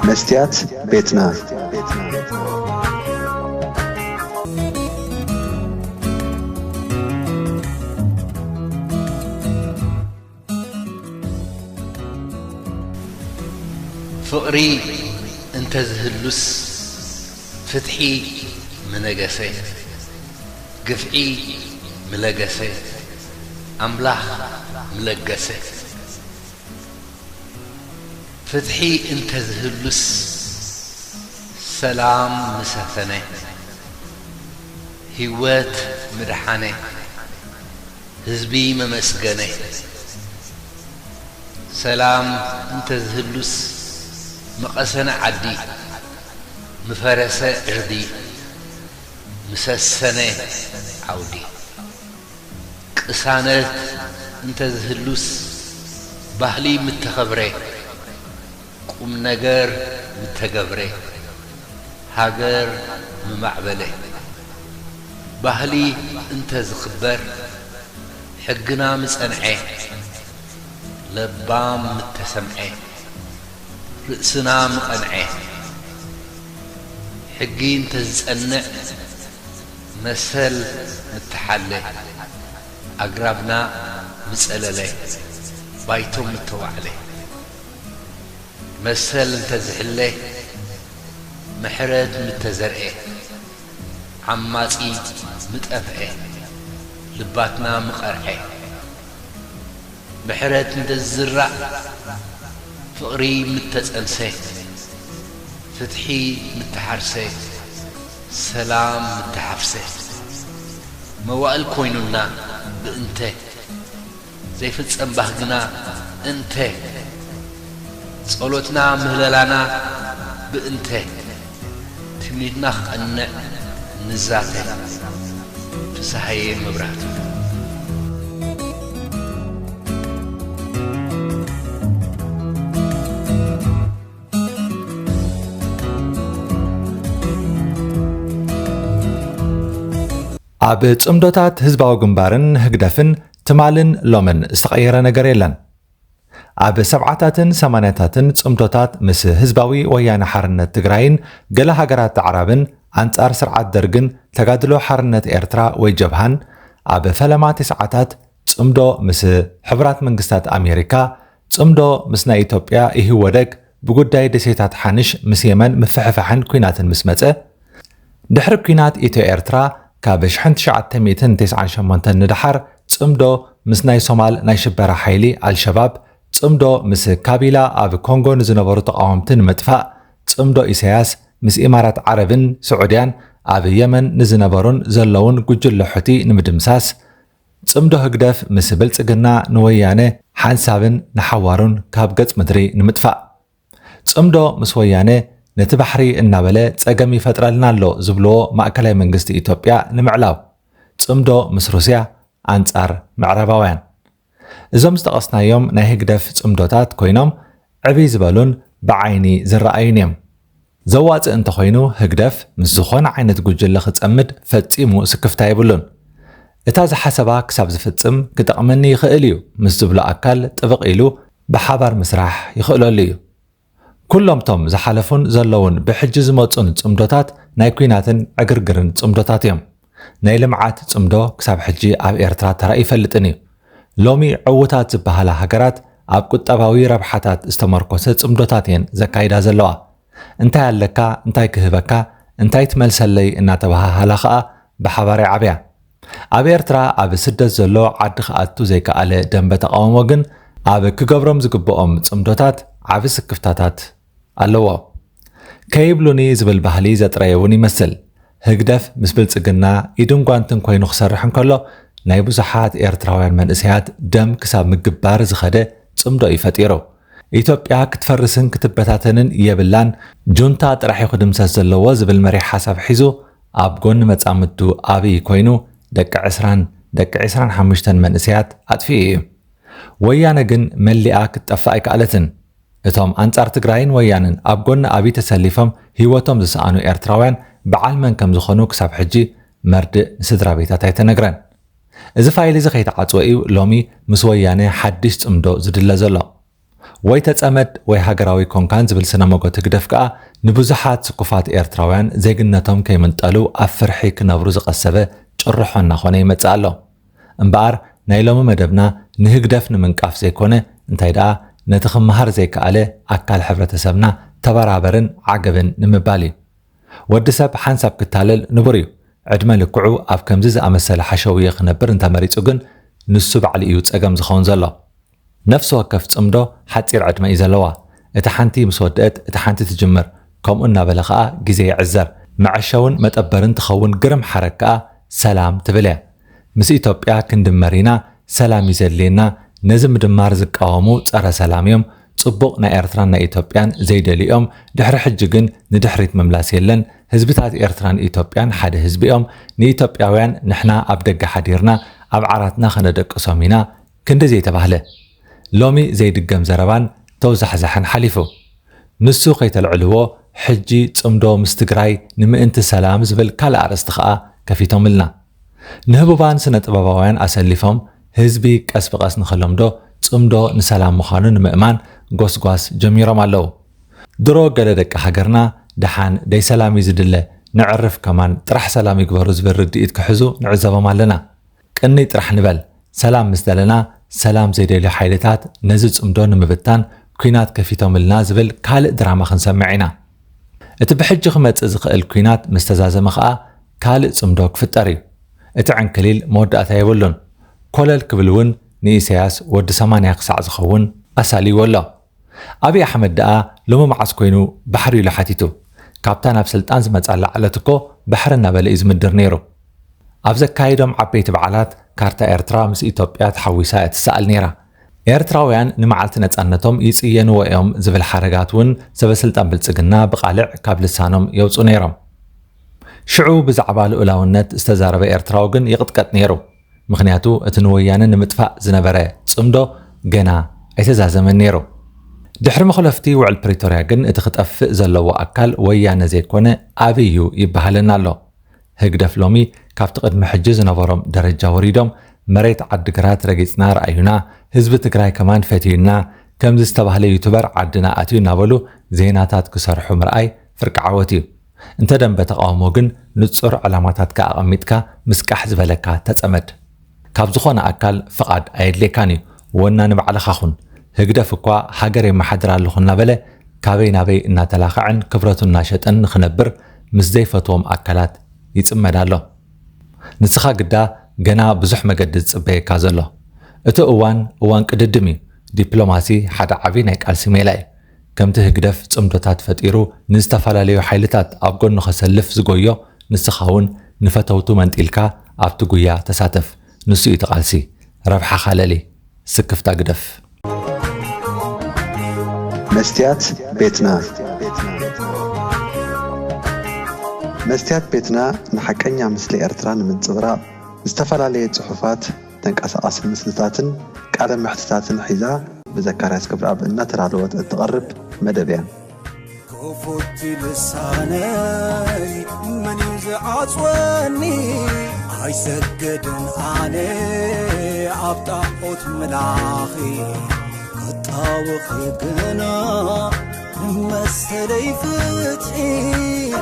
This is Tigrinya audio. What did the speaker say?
مستيات بيتنا فقري انت زهلوس فتحي منقسي قفعي ملقسي أملاح ملقسي فتحي انت زهلوس سلام مساثني هوات مرحاني هزبي ممسقني سلام انت زهلوس مقسنا عدي مفرسة عردي مسسنة عودي قسانت انت زهلوس بحلي متخبري قم نجر متقبري هاجر ممعبلي بحلي انت زخبر حقنا مسأنعي لبام متسمعي رأسنا مقنعي حقين تزقنع مسل متحلي أقربنا مسألة بايتم متوعلي مسل تزحلي محرد متزرعي عماتي متأفعي لباتنا مقرحي محرد متزرع فقري متزأنسي فتحي متحرسي سلام متحفسي موائل كوينونا بأنت زي فتسأن بهقنا أنت صولتنا مهللانا بأنت تمنيتنا خأنع نزاتي فسحي مبراتي عب صمدوتات هزباو جنبارن هقدفن تمالن لومن استغير نجر يلن عب سبعتاتن ثمانيتاتن صمدوتات مس هزباوي ويانا حرنة تجراين جل هجرات عربن أنصار سرعة درجن تجادلو حرنة إرترا ويجبهن عب فلما تسعتات صمدو مس حبرات منجستات أمريكا صمدو مسنا إثيوبيا إيه ودك بجوداي دسيتات حنش مس يمن مفحفحن كينات مسمته دحر كينات إرترا كابش حنت شعت ميتن تسعة شمانتن ندحر صمدو مس ناي صومال ناي شبرا حيلي الشباب صمدو مس كابيلا أب كونغو نزنبرو تقاومتن مدفع صمدو إسياس مس إمارات عربن سعوديان أب يمن نزنبرون زلون ججل لحتي نمدمساس صمدو هقدف مس بلتقنا نويانه حانسابن نحوارون كابقت مدري نمدفع صمدو مس ويانه نتبحري النابلة تساقمي فترة لنالو زبلو مأكلاي منغست إثيوبيا نمعلاو تصمدو مس روسيا أنصار معرباوان إزوم استقصنا يوم ناهي قدف تصمدوتات كوينوم عبي زبالون بعيني زرأينيم زوات انت خوينو هقدف مس زخون عينة قجل لختصمد فتسيمو سكفتا يبلون إتاز حسبا كساب زفتسم كتقمني يخيليو مس زبلو أكال طبق إلو بحبار مسراح يخيلو ليو كلهم توم زحلفون زلون بحجز موصون صمدوتات ناي كويناتن عقرقرن صمدوتاتيم ناي لمعات صمدو كساب حجي اب إرترا ترى يفلطني لومي عوتات زبهالا هاجرات اب قطباوي ربحاتات استمركوس صمدوتاتين زكايدا زلوا انتي يالكا انتي كهبكا انتي تملسلي ان تبهالا خا بحباري عبيا اب إرترا اب سدت زلو عد خاتو زيكا على دنب تقاوم وغن اب كغبرم زغبኦም صمدوتات عب سكفتاتات ኣለዎ ከይብሉኒ ዝብል ባህሊ ዘጥረየውን ይመስል ህግደፍ ምስ ብልጽግና ኢድን ጓንትን ኮይኑ ክሰርሕ እንከሎ ናይ ብዙሓት ኤርትራውያን መንእሰያት ደም ክሳብ ምግባር ዝኸደ ጽምዶ ይፈጢሩ ኢትዮጵያ ክትፈርስን ክትበታተንን የብላን ጁንታ ጥራሕ ይኽድምሰስ ዘለዎ ዝብል መሪሕ ሓሳብ ሒዙ ኣብ ጎኒ መጻምቱ ኣብይ ኮይኑ ደቂ 25 መንእሰያት ኣጥፊኡ እዩ ወያነ ግን መሊኣ ክትጠፋ ኣይከኣለትን እቶም አንጻር ትግራይን ወያንን ኣብ ጎኒ ኣብይ ተሰሊፎም ህይወቶም ዝሰኣኑ ኤርትራውያን በዓል መን ከም ዝኾኑ ክሳብ ሕጂ መርድእ ንስድራ ቤታት ኣይተነግረን እዚ ፋይል እዚ ከይተዓጽወ እዩ ሎሚ ምስ ወያነ ሓድሽ ጽምዶ ዝድለ ዘሎ ወይ ተጸመድ ወይ ሃገራዊ ኮንካን ዝብል ስነ ሞገት ህግደፍ ከዓ ንብዙሓት ስኩፋት ኤርትራውያን ዜግነቶም ከይምንጠሉ ኣብ ፍርሒ ክነብሩ ዝቐሰበ ጭርሖ እናኾነ ይመጽእ ኣሎ እምበኣር ናይ ሎሚ መደብና ንህግደፍ ንምንቃፍ ዘይኮነ እንታይ ደኣ ነቲ ክመሃር ዘይከኣለ ኣካል ሕብረተሰብና ተበራበርን ዓገብን ንምባል እዩ ወዲ ሰብ ሓንሳብ ክታለል ንቡር እዩ ዕድመ ልክዑ ኣብ ከምዚ ዝኣመሰለ ሓሸውየ ክነብር እንተመሪጹ ግን ንሱ ባዕሊ እዩ ፀገም ዝኸውን ዘሎ ነፍሲ ወከፍ ጽምዶ ሓፂር ዕድመ እዩ ዘለዋ እቲ ሓንቲ ምስ ወድአት እቲ ሓንቲ ትጅምር ከምኡ እናበለ ከዓ ግዜ ይዕዘር መዐሸውን መጠበርን ትኸውን ግርም ሓረግ ከዓ ሰላም ትብል እያ ምስ ኢትዮጵያ ክንድመር ኢና ሰላም ይዘድልየና ነዚ ምድማር ዝቃወሙ ጸረ ሰላም እዮም ጽቡቕ ናይ ኤርትራን ናይ ኢትዮጵያን ዘይደልዮም ድሕሪ ሕጂ ግን ንድሕሪት ምምላስ የለን ህዝብታት ኤርትራን ኢትዮጵያን ሓደ ህዝቢ እዮም ንኢትዮጵያውያን ንሕና ኣብ ደገ ሓዲርና ኣብ ዓራትና ከነደቅሶም ኢና ክንዲ ዘይተባህለ ሎሚ ዘይድገም ዘረባን ተውዛሕዛሕን ሓሊፉ ንሱ ከይተልዕልዎ ሕጂ ጽምዶ ምስ ትግራይ ንምእንቲ ሰላም ዝብል ካልእ ኣርእስቲ ከዓ ከፊቶምልና ንህቡባን ስነ ጥበባውያን ኣሰሊፎም ህዝቢ ቀስ ብቐስ ንኸለምዶ ጽምዶ ንሰላም ምዃኑ ንምእማን ጎስጓስ ጀሚሮም ኣለዉ ድሮ ገለ ደቂ ሃገርና ድሓን ደይ ሰላም እዩ ዝድለ ንዕርፍ ከማን ጥራሕ ሰላም ይግበሩ ዝብል ርድኢት ክሕዙ ንዕዘቦም ኣለና ቅኒ ጥራሕ ንበል ሰላም ምስ ደለና ሰላም ዘይደልዩ ሓይልታት ነዚ ጽምዶ ንምብታን ኩናት ከፊቶምልና ዝብል ካልእ ድራማ ክንሰምዕ ኢና እቲ ብሕጂ ክመጽእ ዝኽእል ኩናት ምስ ተዛዘመ ከዓ ካልእ ጽምዶ ክፍጠር እዩ እቲ ዕንክሊል መወዳእታ የብሉን ኮለል ክብል እውን ንኢሳያስ ወዲ 80 ክሳዕ ዝኸውን ኣሳሊዎ ኣሎ ኣብይ ኣሕመድ ደኣ ሎሚ መዓስ ኮይኑ ባሕሪ ኢሉ ሓቲቱ ካብታ ናብ ስልጣን ዝመጻላ ዓለት እኮ ባሕሪ እናበለ እዩ ዝምድር ነይሩ ኣብ ዘካይዶም ዓበይቲ በዓላት ካርታ ኤርትራ ምስ ኢትዮጵያ ተሓዊሳ እትሰኣል ነይራ ኤርትራውያን ንመዓልቲ ነጻነቶም ይጽየንዎ እዮም ዝብል ሓረጋት እውን ሰበስልጣን ብልጽግና ብቓልዕ ካብ ልሳኖም የውፁ ነይሮም ሽዑ ብዛዕባ ልኡላውነት ዝተዛረበ ኤርትራዊ ግን ይቕጥቀጥ ነይሩ ምክንያቱ እቲ ንወያነ ንምጥፋእ ዝነበረ ጽምዶ ገና ኣይተዛዘመን ነይሩ ድሕሪ መኽለፍቲ ውዕል ፕሪቶርያ ግን እቲ ክጠፍእ ዘለዎ ኣካል ወያነ ዘይኮነ ኣብዩ ይበሃልና ኣሎ ህግደፍ ሎሚ ካብቲ ቅድሚ ሕጂ ዝነበሮም ደረጃ ወሪዶም መሬት ዓዲግራት ረጊፅና ረኣዩና ህዝቢ ትግራይ ከማን ፈትዩና ከምዚ ዝተባህለ ዩቱበር ዓድና ኣትዩ እናበሉ ዜናታት ክሰርሑ ምርኣይ ፍርቂ ዓወት እዩ እንተ ደንበ ተቃውሞ ግን ንጹር ዕላማታትካ ኣቐሚጥካ ምስቃሕ ዝበለካ ተጸመድ ካብ ዝኾነ ኣካል ፍቓድ ኣየድልየካን እዩ ወና ንባዕልኻ ኹን ህግደፍ እኳ ሃገር የመሓድር ኣለኹ እናበለ ካበይ ናበይ እናተላኽዕን ክብረቱ እናሸጠን ንኽነብር ምስ ዘይፈትዎም ኣካላት ይጽመድ ኣሎ ንስኻ ግዳ ገና ብዙሕ መገዲ ዝጽበየካ ዘሎ እቲ እዋን ቅድድም እዩ ዲፕሎማሲ ሓደ ዓብዪ ናይ ቃልሲ ሜላ እዩ ከምቲ ህግደፍ ጽምዶታት ፈጢሩ ንዝተፈላለዩ ሓይልታት ኣብ ጎኑ ኸሰልፍ ዝጎዮ ንስኻ እውን ንፈተውቱ መንጢልካ ኣብቲ ጉያ ተሳተፍ ንሱ እዩ ተቓልሲ ረብሓ ኻለሊ ስክፍታ ግደፍ መስትያት ቤትና መስትያት ቤትና ንሓቀኛ ምስሊ ኤርትራ ንምንጽብራቕ ዝተፈላለዩ ጽሑፋት ተንቀሳቓሲ ምስልታትን ቃለ ምሕትታትን ሒዛ بذكريات كبر أب إنها ترى لو تقرب مدبيا كفوت لساني من يزعج وني عيسجدن علي عبطحوت ملاخي كطاوخ قنا مسلي فتحي